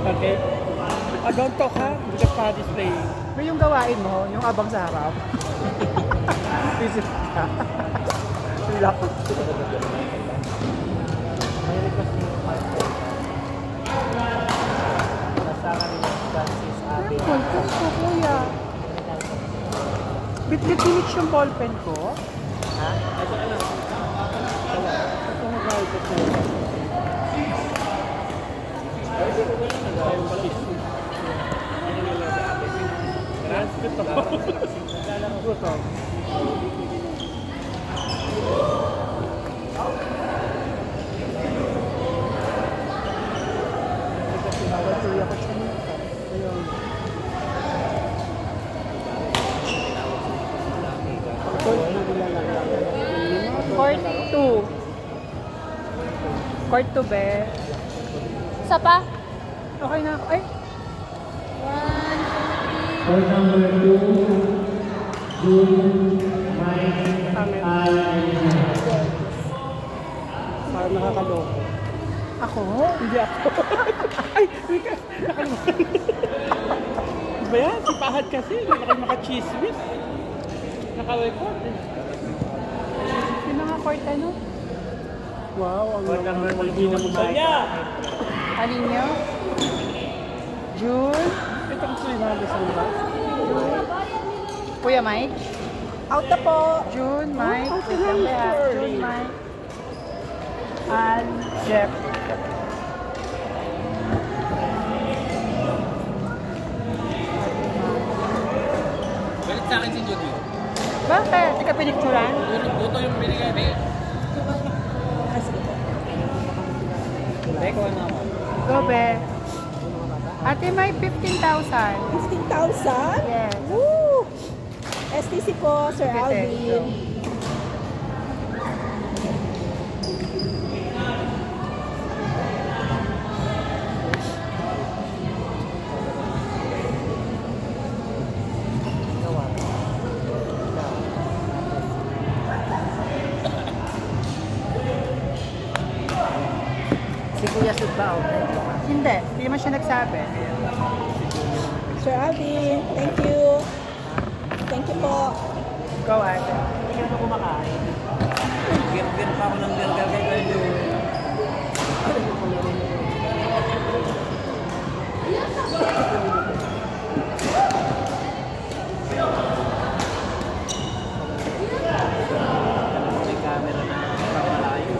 Okay? Don't talk ha, because pa display. May yung gawain mo, yung abang sa harap. Visit ka. Relax. May request yung Marco. Nasa kami ng Francis Abe. Ballpen ko, kuya. Bit-bit minutes yung ballpen ko. Ha? Ito ka lang. Ito mo gawin ko po. Transcript ako. Ito. Court 2. Court 2, be. Isa pa? Okay na. Ay! Court number 2, June, Mike, Al, Parang nakakaloko. Ako? Hindi ako. Ay! Wika! Nakalimutan. Diba yan? Si Pahad kasi. Hindi na kayo makachismis. Naka-record eh. Yung mga court ano? Wow, ang Court number 2, hindi na June, mo Mike. Alin nyo? June? Ito ang sinabi sa mga. Kuya Mike? Out na po. June, Mike. Oh, Wait lang, be, ah. early. June, Mike. Al, Jeff. Balik sa akin si Junior. Bakit? Di ka pinicturan? Buto yung binigay. Beko na ako. Go, be. Ate, may 15,000. 15,000? Yes. Woo! STC po, Sir Sige, Alvin. Si Kuya Sud ba? Hindi. Hindi naman siya nagsabi. Sir Alvin, thank you. Thank you po. Go, ate. Hindi ka kumakain. Gir-gir pa ako ng gir-gir kay Kayo. May camera na pamalayo.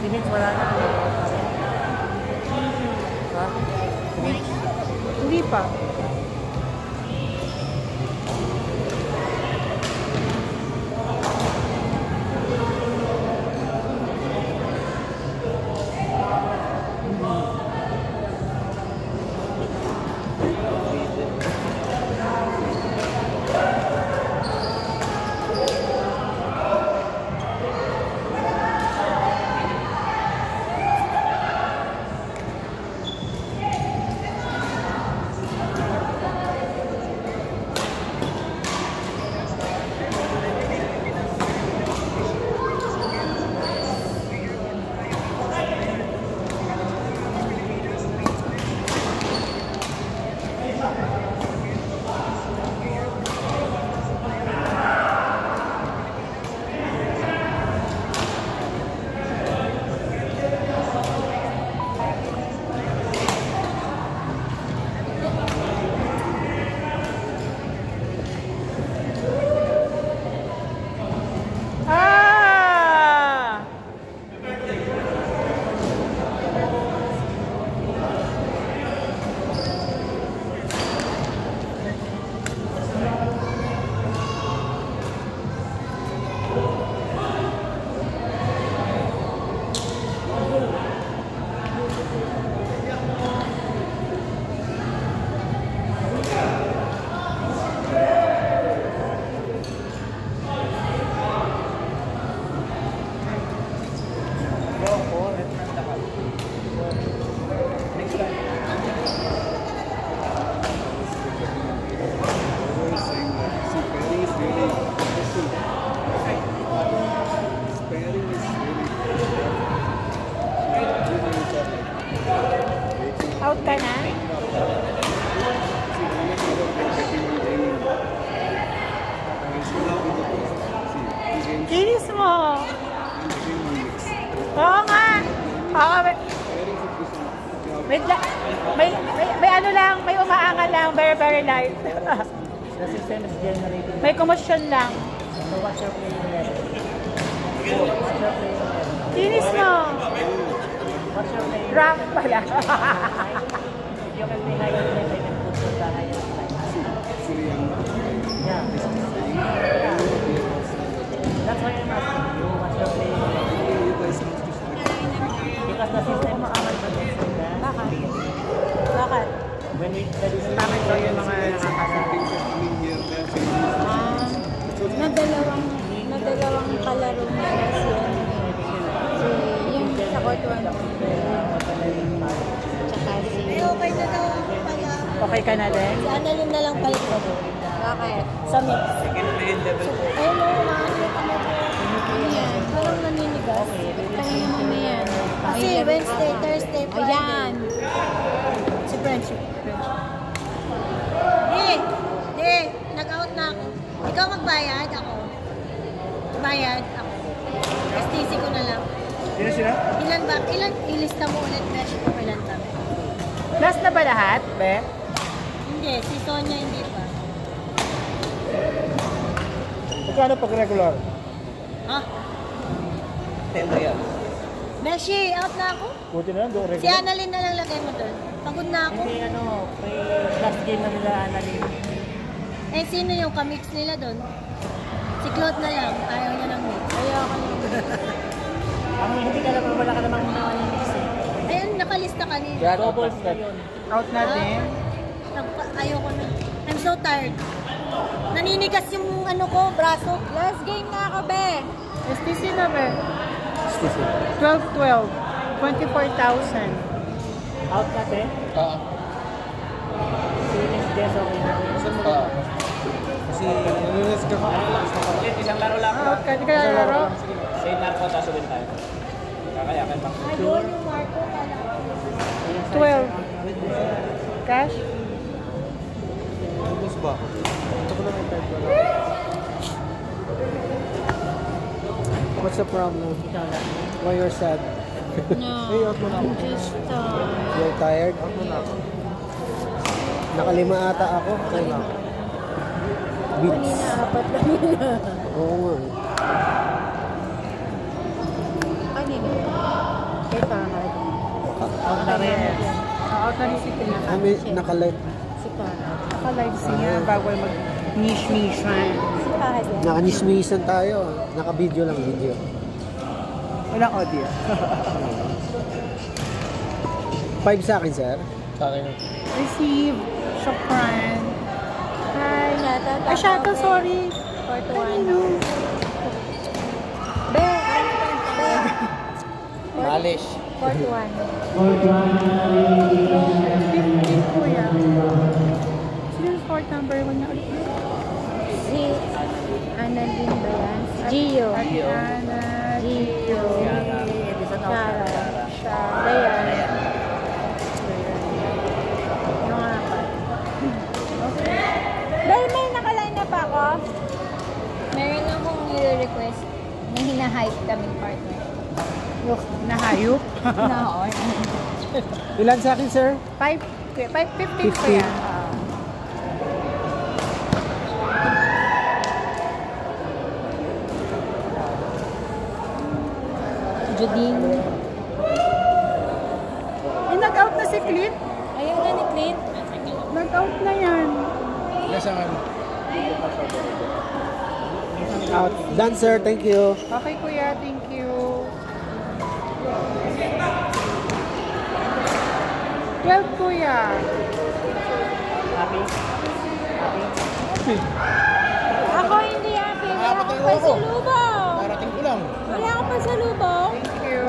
Minutes, wala na. Ha? Hindi pa. Out ka na? Kinis mo! Oo nga! Oo, may ano lang, may umaangal lang, very very light. The system is generating. May commotion lang. So what's your playing level? Kinis mo! What's your playing Rank pala. If you can play higher than I can put you the higher side. Yeah. That's why I'm asking you, what's your playing level? Because the system is generating that. Bakit? When we that is Bakit daw yung mga Nadalawang kalaro nila yung sa court 1. Tsaka si... okay na daw pala. Okay ka na din? Si Annalyn na lang palit ko. Bakit? Sa mix. Ayun mo, maano yung kamay. Ayan. Parang naninigas. Kaya naman yan. Kasi Wednesday, Thursday, Friday. Ayan. Si French. Nag-out na ako. Ikaw magbayad, ako. Bayad, ako. STC ko na lang. Sino sila? Ilan ba? Ilista mo ulit, Mesh, kung ilan kami. Last na ba lahat, Be? Hindi, si Sonia hindi pa. Magkano pag regular? Ha? 10 reals. Beshi, out na ako. Buti na lang, doon Si regular. Annalyn na lang lagay mo doon. Pagod na ako. Hindi may last game na nila Annalyn. Eh, sino yung kamix nila doon? Si Claude na lang. Ayaw niya ng mix. Ayaw ko lang. Hindi ka naman, wala ka namang mix eh. Ayun, nakalista kanina. Doubles na yun. Out na din? Ayaw ko na. I'm so tired. Naninigas yung ano ko, braso. Last game na ako, Be. STC na, Be? 12-12. 24,000. Out ka, te? Oo. Finish Jess, okay na. Oo. Kasi naninis ka. Isang laro lang. Out ka? Di ka lalaro? Say narco, tapos ulit tayo. Kakayakan pa. Ayun yung Marco. 12. Cash? Ubus ba? Ito ko lang yung type ko lang. What's the problem? Why you're sad? No. Hey, out mo na ako. Just, You're tired? Out mo na ako. Nakalima ata ako. Kanina. Beats. apat lang yun. Oo nga. Kanina. Kay Pahad. Out na rin. Out na rin si Tina. Kami nakalive. Si Pahad. Naka-live siya bago mag-niche-niche. Si Pahad yan. Nakanismisan tayo. Naka-video lang, video. Walang audio. 5 sa akin, sir. Sa akin. Receive. Shukran. Hi. Ay, Shata, sorry. Kanino? Be! Malish. 15 kuya. Sino yung sport number 1 na ulit? Si Annalyn ba yan? Gio. Adriana. Gio. Shara. Dayan. Yung apat. Dahil may nakaline na pa ako. Meron akong nire-request na hina-hype kaming partner. Nahayop. Naon. Ilan sa akin, sir? 15 pa 15. yan. Judine. Nag-out na si Clint. Ayaw na ni Clint. Nag-out na yan. Nasa akin. Out. Done, sir. Thank you. Okay, kuya. Thank you. 12, kuya. Happy? Happy? Ako hindi happy. Wala akong pasalubong. Parating ko lang. Wala akong pasalubong. Thank you.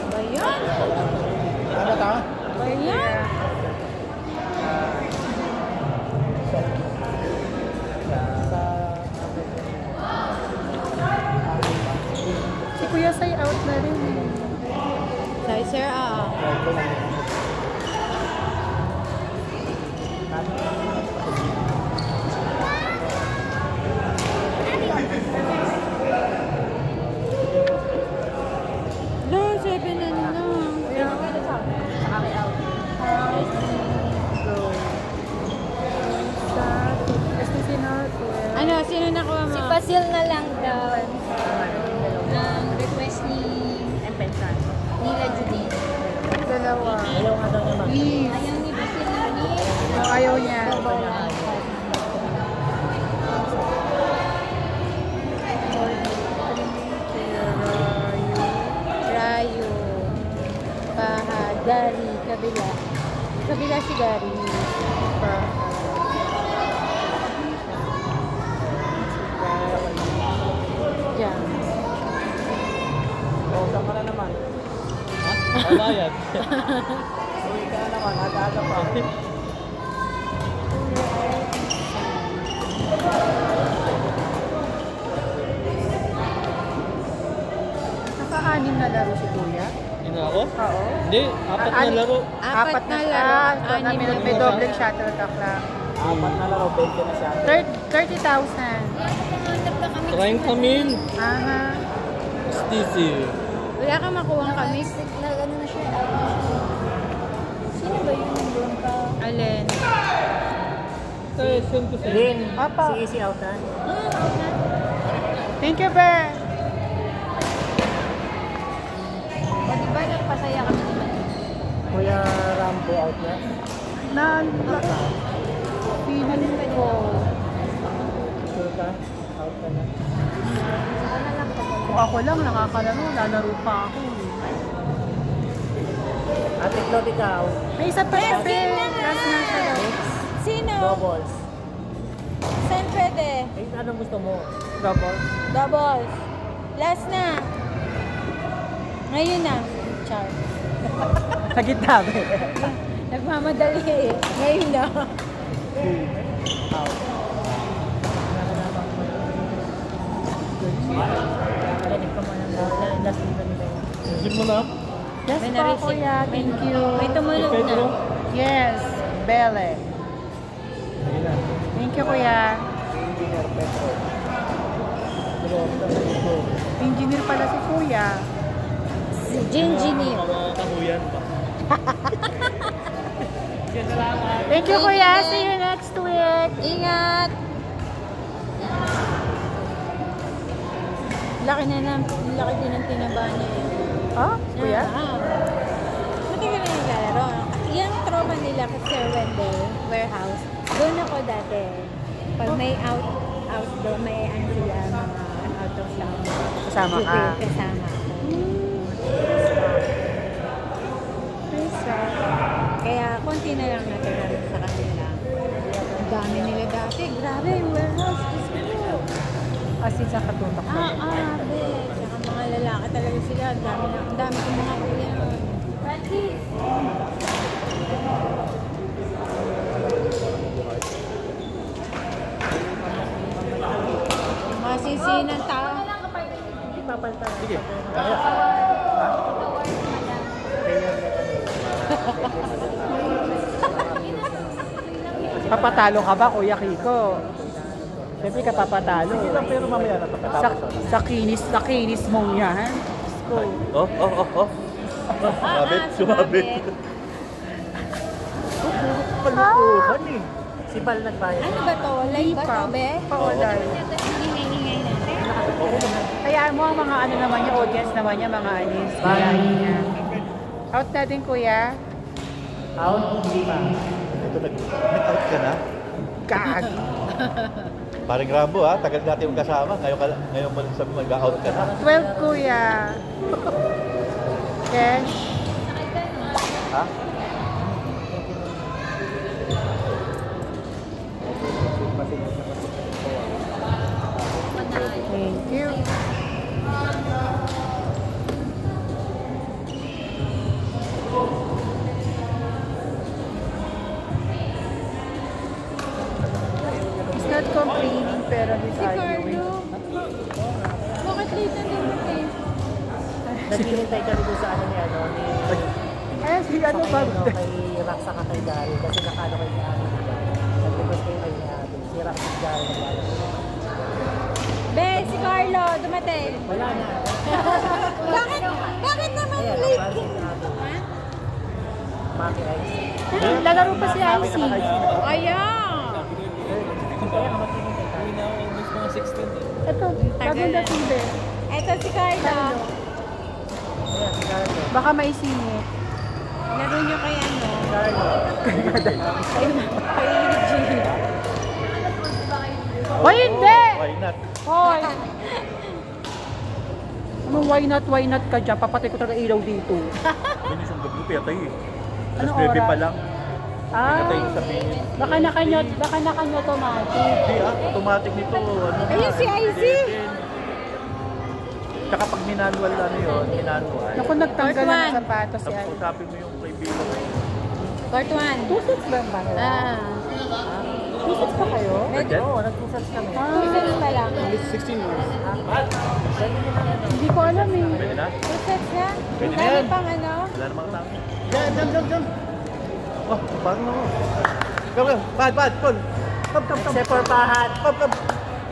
Ba yan? Ano ta? Ba yan? Si Kuya Sai out na rin. Sorry, sir. Seal na lang daw. Ang request ni Nila Judith. Dalawa. Ayaw nga daw naman. Please. Ayaw ni Basil ni Ayaw niya. Rayo. Baha. Gary. Kabila. Kabila si Gary. Diyan. O, saan ka na naman? Alayad. Uwi ka na naman, aga-aga pa. Naka-anim na laro si Kuya. Yun na ako? Oo. Hindi, apat na laro. Apat na siya. laro. So, Anim na may laro. dobleng shuttlecock lang. 4 na laro, 20 na siya. 30,000. Hanap na kami. Trying Camille. Aha. Sticky. Wala ka makuha kami. Ano na siya? Sino ba yun? Nandun ka? Alin? Send ko sa'yo. Rin, Apa. si Easy out na. Thank you, Ben. O diba nagpasaya kami naman? Kuya Rambo out na. Feeling ko. Sure ka? Out ka na. Sana lang pag wala. Kung ako lang nakakalaro, lalaro pa ako. Ate Claude, ikaw. May isa pa siya, Ben. Last na siya daw. Sino? Doubles. Saan pwede? Eh, anong gusto mo? Double. Doubles. Last na. Ngayon na. Char. Sa gitna, Ben. Nagmamadali eh. Ngayon na. Out. Ganit ka muna. Last na nila. Isip mo na. Yes May po, na-receive. Kuya. Thank you. May tumunog na. Pedro. Yes, Bele. Thank you, Kuya. Engineer Petro. Engineer pala si Kuya. Si Ginginip. Mga kahuyan pa. Thank you, Thank Kuya. you, See you next week. Ingat! Laki din ng tinaba niya. Oh, Kuya? Matagal na naglalaro. Yung trauma nila sa Sir Wendell warehouse, doon ako dati. Pag may outdoor, may ano sila, mga out of town. Kasama ka. Kasama ako. Kaya konti na lang natira rin sa kanila. Ang dami nila dati. Grabe, yung warehouse. Diyos ko. As in sa katutok mo. Be. Tsaka mga lalaki talaga sila. Ang dami kong mga kuya. Francis! Yung mga sisi ng tao. Papalitan. Sige. Papatalo ka ba, Kuya Kiko? Siyempre ka papatalo. Sige lang, pero mamaya na Sa kinis mong yan. Oh. Sumabit, sumabit. Palukuhan eh. Si Bal nagbayad. Ano ba to? Live ba to, be? Paulay. Hingay-hingay natin. Kaya mo ang mga ano naman yung audience naman niya, mga anis. Kaya niya. Out natin, Kuya. Out? Hindi pa. Ito, nag-out ka na? God. Paring Rambo ha, tagal natin yung kasama. Ngayon mo lang sabi mag-out ka na. 12, Kuya. Cash. Ha? Thank you. He's not complaining pero he's Si Carlo. arguing. Bakit late na dumating? Naghihintay kami doon sa ano ni ano ni... Ayan, si ano sa ba? kay, no, kay Raksa ka kay Gary kasi nakano kay Gary. Nag-request kayo kay Gary. Si Raksa si Gary naglalaro. Be, si Carlo, dumating. Wala na. Bakit naman Ayan, late? parang sinabi. Maki Ice. Lalaro pa si Icy. Ayan. Kaya nga matingin kay Gary. Ito, bagong dating din. Ito si Carlo. Ayan, si Carlo. Baka maisingit. Laro nyo kay ano? Carlo. Kay G. Hoy, hindi! Why not? Hoy! Anong why not ka dyan? Papatay ko talaga ilaw dito. Yun yung gabi, pinatay eh. Anong Alas 9 oras? pa lang. Ah, Pinatay ko sa minute. baka nakanyot automatic. Hindi automatic nito. Ano na, Ayun si IC. 7. Tsaka pag minanual manual. Naku, nagtanggal na ng sapatos Tapos yan. usapin mo yung kaibigan mo. Court 1. 2 sets lang ba? Ah. 2 sets pa kayo? Nandyan? Oo, nag-usap kami. Two pa lang. 16 years. Hindi ko alam eh. Pwede na? Two sets na? Pwede na Dami yan. pang ano? Wala namang tao. Jump. Oh, parang ako. Come. Bad, Col. Come. Except for pahat. Come.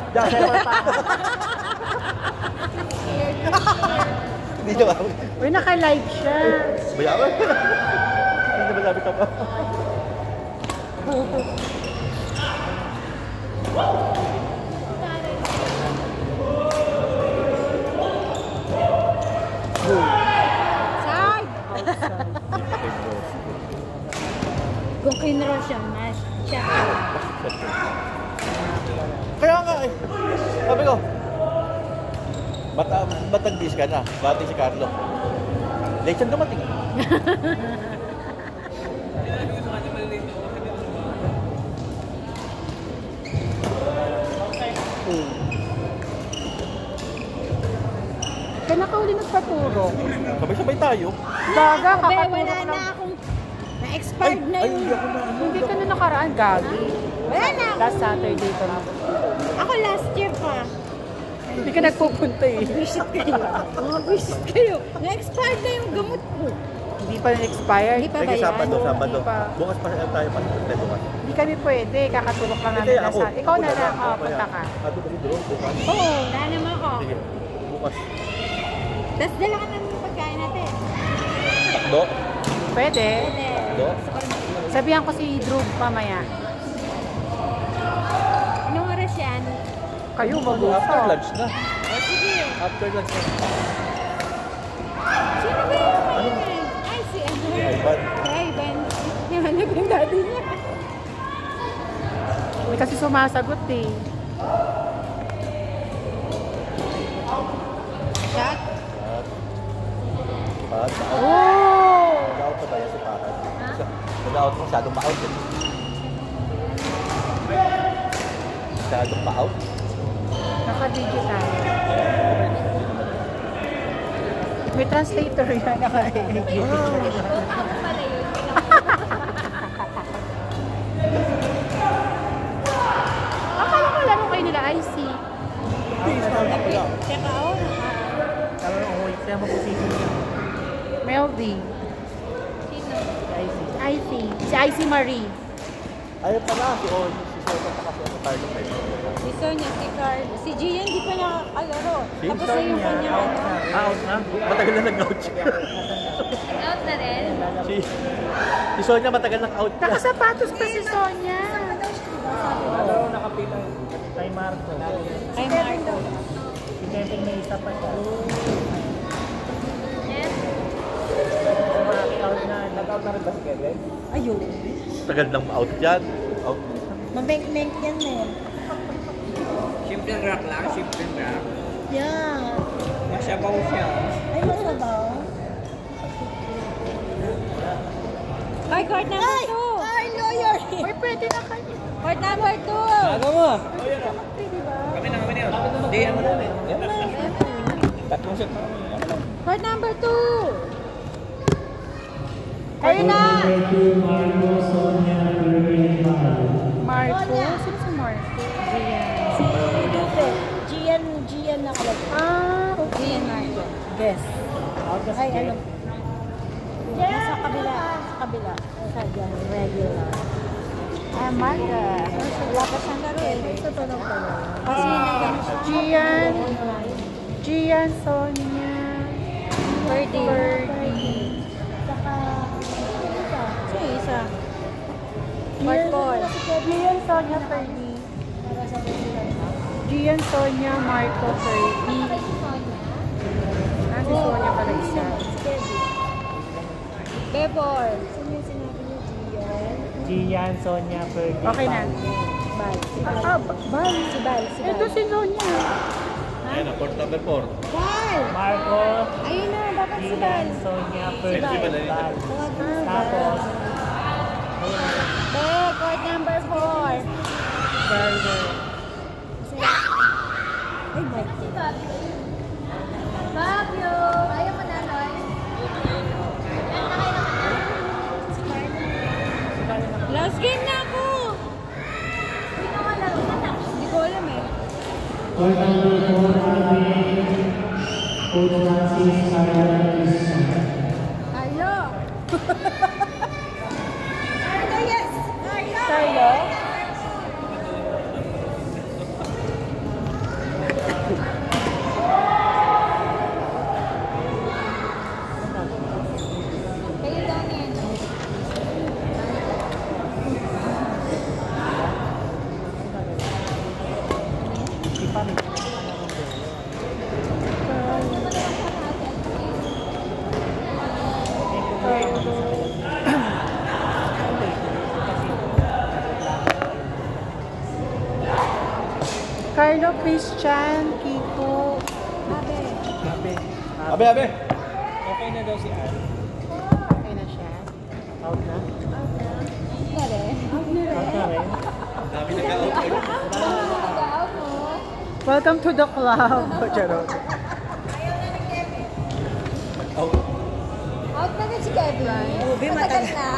Except for pahat. Hindi na ba? Uy, naka-live siya. Bayawan. Hindi na masabi ka pa. Side! Kung kinro siya, mas siya. Kaya nga eh. Sabi ko, matagdis ka na. Bati si Carlo. Late siyang dumating. Kaya nakauli nagpaturo. Sabay-sabay tayo. Gaga, Be, kakaturo wala ko na lang. akong na-expired na yung... Hindi ako na. Hindi ka na nakaraan, Gagi. Wala na ako. Last Saturday ka na. Ako last year pa. Hindi ka nagpupunta eh. Visit kayo. Mga visit kayo. Na-expired na yung gamot ko. Hindi pa na-expired. Hindi pa ba Sige, yan? Sabado. Hindi pa. Bukas pa tayo pasok bukas. Hindi kami pwede. Kakatulog lang namin Hindi, na ako. sa... Ikaw na Ako lang. Punta ka. Ato kasi doon, bukas. Oo, wala naman ako. Sige, bukas. Tapos dala ka namin yung pagkain natin. Takdo? Pwede. Pwede. Takdo? Sabihan ko si Drew mamaya. Anong oras yan? Kayo, After mag-usap. lunch na. O sige. After lunch na. Sino ba yung ano? Ay, si ano? Ivan. Ay, Ivan. Nahanap yung daddy niya. Hindi kasi sumasagot eh. Shot? Pahat. Oh! Nag-out pa tayo si Pahat. Nag-out mo, masyadong pa-out. Masyadong pa-out. Naka-video tayo. May translator yan. Akala ko laro kayo nila IC. Teka, oh. Tama na, umuwi. Kaya mag-usipin niya. Melody. Sino? IC. Si IC Marie. Ayun pala, si Oli, si Soto, pa kasi ako tayo ng Si Sonia, si Carl. Si Gian, di pa nakakalaro. Si Tapos na yung kanya. Out na. Out na? Matagal na nag-out siya. Out na rin? si Sonia matagal nag-out na. Nakasapatos pa si Sonia. Laro nakapila. Kay Marco. Kay Marco. Si Kevin may isa pa siya. Yes? Out na. Nag-out na rin ba si Kevin? Ayun. Tagal nang out yan. Out. Mabenk-benk yan eh. Simple rock lang, simple rock. Yeah. Masabaw siya. Ay, masabaw. Ay, court number 2. Ay, lawyer. Uy, pwede na kayo. Court number 2. Bago mo! Kami na yun. Hindi naman namin. Tatlong set pa kami. Court number 2. Kayo na. Marco? Sino si Marco? Gian nakalagay. Ah, okay. Gian Marco. Guess. Ay, ano? Sa kabila. Sa kabila. Sa dyan. Regular. Ah, Marco. Wala pa siyang laro eh. Sa tulong pa lang. Kasi nagano siya. Gian, Sonia, Birdie. Saka, isa. Marcol. Gian, Sonia, Ferdy. Gian, Sonia, Marco, Fergie. Ah, si Sonia pala isa. Bebor. Sino yung sinabi niyo, Gian? Gian, Sonia, Fergie. Okay na. Bal. Si Bal. Ah, Bal. Si Bal. Si Bal. Ito si Sonia. Ayan na, port number 4. Bal! Marco, Ayun na, dapat si Bal. Gian, Sonia, Si Fergie. Bal. Bal. Tawag mo si Bal. Tapos, Court number 4. Bal. Ay, Mike. Fabio! Ayaw mo na, Loy? Last game na ako! Hindi ka malaro na. Hindi ko alam eh. Carlo! Carlo, yes! Carlo! Kayo daw niyan. Carlo, Christian, Kiko. Abe, abe! okay na daw si Ann. Okay na siya. Out na? Pare. Out na rin. Dami nag-out. Nag-out mo. Welcome to the club. Charot. Out. Out na rin si Kevin. Matagal na.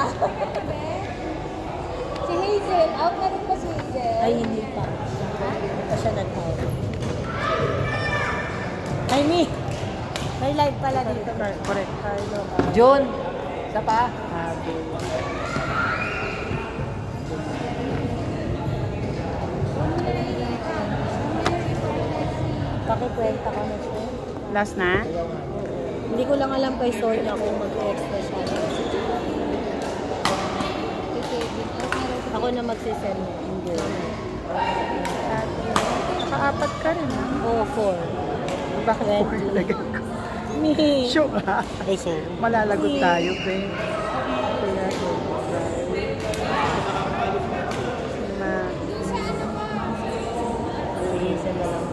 Si Hazel. Out na rin pa si Hazel. Ay, hindi pa. Hindi pa siya nag-out. Ay, me. May live pala dito. Correct. Carlo. June, isa pa? Pakikwenta ka na siya. Last na? Hindi ko lang alam kay Sonia kung mag-extra siya. Ako na magsisend. Hindi. Kaapat ka rin, ha? Oo, 4. Bakit po ilagay ko? Me. Sure, ha? Ay, sorry. Malalagot tayo, babe. Sige, isa na lang.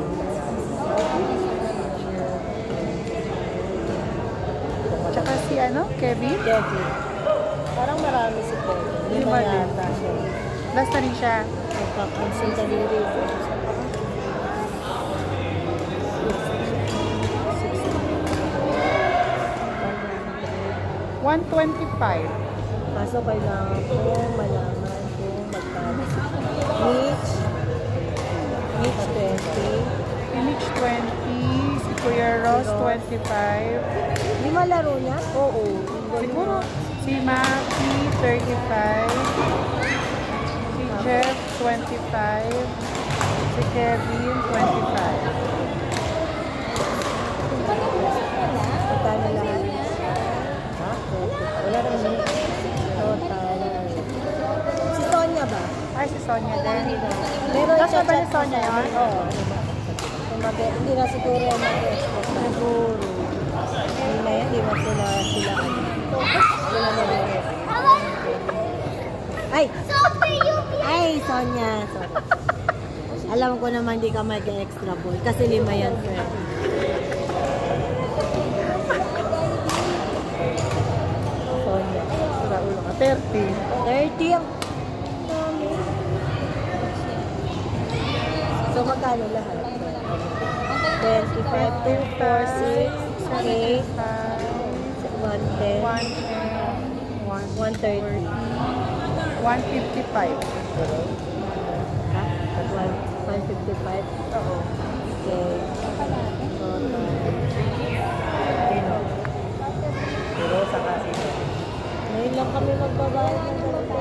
Tsaka si ano, Kevin? Kevin. Parang marami si Kevin. Hindi Lima ba din. yata siya? Last na rin siya. Nagkakonsulta din rito. 125. Kaso kailangan ko malaman kung magkano si Mitch. Mitch 20. Image 20. Si Kuya Ross 25. Di malaro niya? Oo. Siguro si Maki 35. Si Jeff 25. Si Kevin 25. Magkano lang? Ha? Wala naman siya. Total. Si Sonia ba? Ay, si Sonia din. Pero Nasa ba ni i-chat Sonia mo sa yun? amin. Oo. Hindi na siguro yung mag-export. Siguro. Hindi na yan. Di ba sila sila na Ay! Ay, Sonia. Sorry. Alam ko naman di ka mag-extra ball. Kasi 5 yan, friend. Sonia. Sura ulo ka. 30. 30 ang dami. So, magkano lahat? 25, 2, 4, 6, 8, 110, 130. 155. Ha? 155? Oo. Okay. Pero sa kasi. Ngayon lang kami magbabayad ng ganito.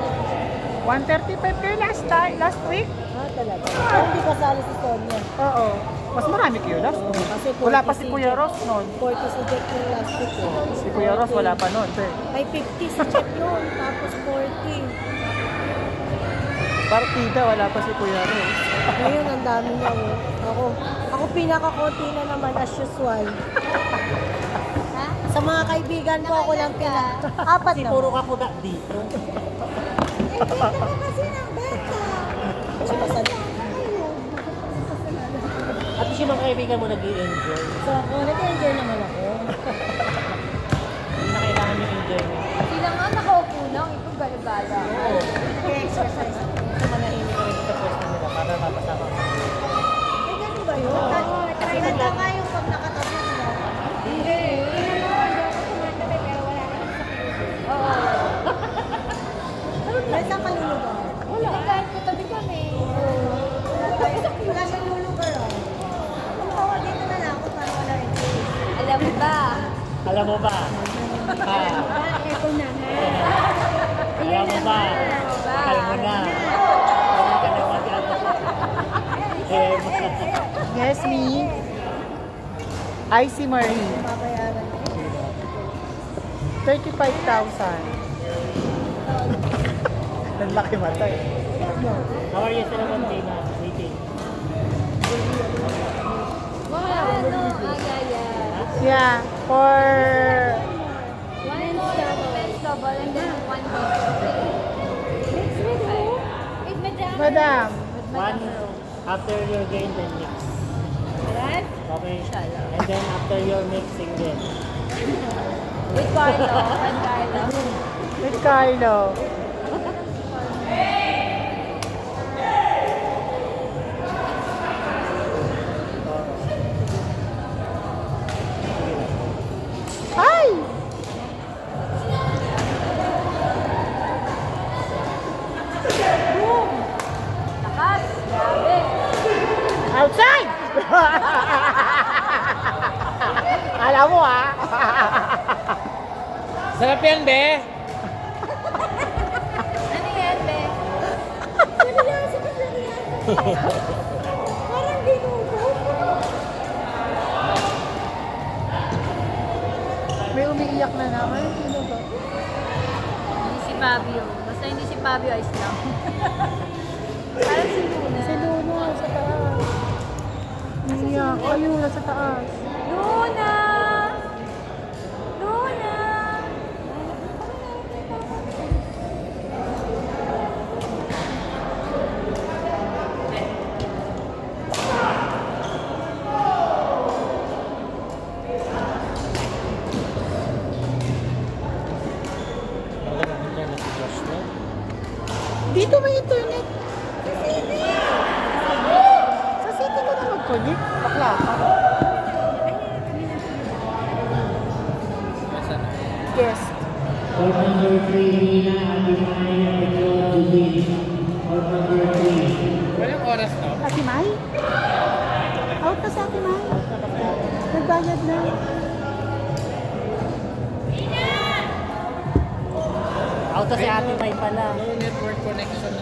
135 kayo last week? Ha, talaga? Pero hindi kasali si Sonia. Oo. Mas marami kayo last week. Kasi Wala pa 40 si Kuya Ross noon. 40 si Jack yung last week. Si Kuya Ross wala pa noon. Sir. Ay, 50 si Jack noon. Tapos 40. Partida, wala pa si Kuya Rose. Ngayon, ang dami na Ako pinaka-konti na naman as usual. Sa mga kaibigan ko, ako lang apat Kasi na. puro ka kuda dito. Kasi ng bata. At least yung mga kaibigan mo nag-i-enjoy. So ako, nag-enjoy naman ako. Hindi na kailangan yung enjoyment. Sila nga nakaupo lang, ito gala-gala. Oo. Nag-exercise. Kasi manahimik ka rin sa pwesto nila para mapasama ka. Ay, ganun ba yun? Maganda nga yung pag nakatabi nila. Hindi. Oo. Ay, saan ka lulugar? Wala. Kahit katabi kami. Wala siyang lulugar. Dito na lang ako para wala rin. Alam mo ba? Alam mo ba? Ito na nga. Alam mo ba? Alam mo na. Alam ka naman yan. Yes, me. Icy Marie. Babayaran. 35,000. Nanlaki mata eh. How are you sa naman day na waiting? Ano? Yeah, for... Men's double and then one with Madam. One after your game, then mix. Okay? And then after your mixing then. With Carlo. And Carlo. With Carlo. Ay! Takas. Grabe. Outside! Alam mo ah. Sarap yan, be. Ano yan, be? Seryoso ka Parang ginugo. May umiiyak na naman. Sino ba? Hindi si Fabio. Basta hindi si Fabio, ayos lang. Parang si Luna. Si Luna sa taas. Umiiyak. Ayun, nasa taas. Luna! Luna! Dito may internet. Sa city ko na mag-connect. Bakla ka. Yes. For number 3, Nina, Atimaya, Pedro, Dubin. For number 3. Walang oras to. Ate Mai? Out na sa Ate Mai. Nagbayad na. Auto si Ate May pala. No network connection.